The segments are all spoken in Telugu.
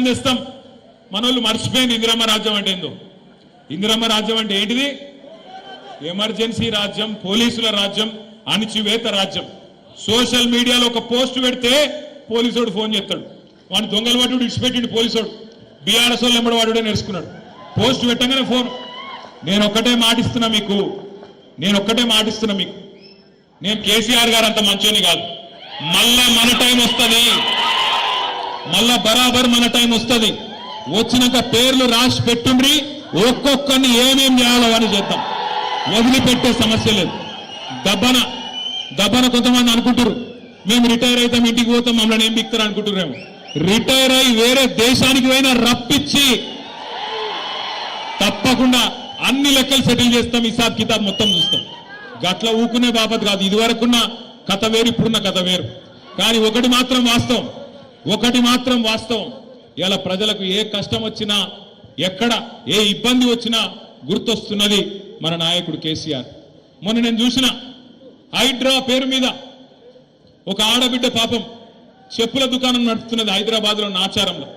తెస్తాం మనోళ్ళు మర్చిపోయింది ఇందిరమ్మ రాజ్యం అంటే ఏందో ఇందిరమ్మ రాజ్యం అంటే ఏంటిది ఎమర్జెన్సీ రాజ్యం పోలీసుల రాజ్యం అణిచివేత రాజ్యం సోషల్ మీడియాలో ఒక పోస్ట్ పెడితే పోలీసోడు ఫోన్ చేస్తాడు వాడిని దొంగలు వాడు ఇడిచిపెట్టిండు పోలీసోడు బీఆర్ఎస్ వాళ్ళు ఎంబడి వాడుడే నేర్చుకున్నాడు పోస్ట్ పెట్టగానే ఫోన్ నేను ఒక్కటే మాటిస్తున్నా మీకు నేను కేసీఆర్ గారు అంత మంచోని కాదు మళ్ళా మన టైం వస్తుంది మళ్ళా బరాబర్ మన టైం వస్తుంది వచ్చినాక పేర్లు రాసి పెట్టుండ్రి ఒక్కొక్కరిని ఏమేం చేయాలో అని చేద్దాం వదిలిపెట్టే సమస్య లేదు దబ్బన కొంతమంది అనుకుంటారు మేము రిటైర్ అవుతాం ఇంటికి పోతాం మమ్మల్ని ఏం బిక్తారు అనుకుంటున్నాము రిటైర్ అయి వేరే దేశానికి పోయినా రప్పించి తప్పకుండా అన్ని లెక్కలు సెటిల్ చేస్తాం హిసాబ్ కితాబ్ మొత్తం చూస్తాం గట్ల ఊకునే బాపత్ కాదు ఇదివరకున్న కథ వేరు ఇప్పుడున్న కథ వేరు కానీ ఒకటి మాత్రం వాస్తవం ఇలా ప్రజలకు ఏ కష్టం వచ్చినా ఎక్కడ ఏ ఇబ్బంది వచ్చినా గుర్తొస్తున్నది మన నాయకుడు కేసీఆర్ మొన్న నేను చూసిన హైడ్రా పేరు మీద ఒక ఆడబిడ్డ పాపం చెప్పుల దుకాణం నడుపుతున్నది హైదరాబాద్లో నాచారంలో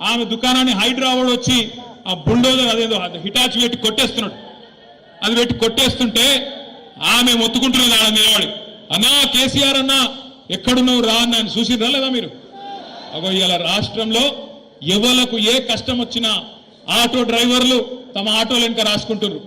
ఆమె దుకాణాన్ని హైడ్రా వాడు వచ్చి ఆ బుల్డోజర్ అదేదో హిటాచి పెట్టి కొట్టేస్తున్నాడు అది పెట్టి కొట్టేస్తుంటే ఆమె మొత్తుకుంటున్నది ఆడ నిలబడి అన్నా కేసీఆర్ అన్నా ఎక్కడున్నావు రా అని ఆయన చూసిర్రా లేదా మీరు అగో ఇలా రాష్ట్రంలో ఎవలకు ఏ కష్టం వచ్చినా ఆటో డ్రైవర్లు తమ ఆటోలు వెనుక రాసుకుంటున్నారు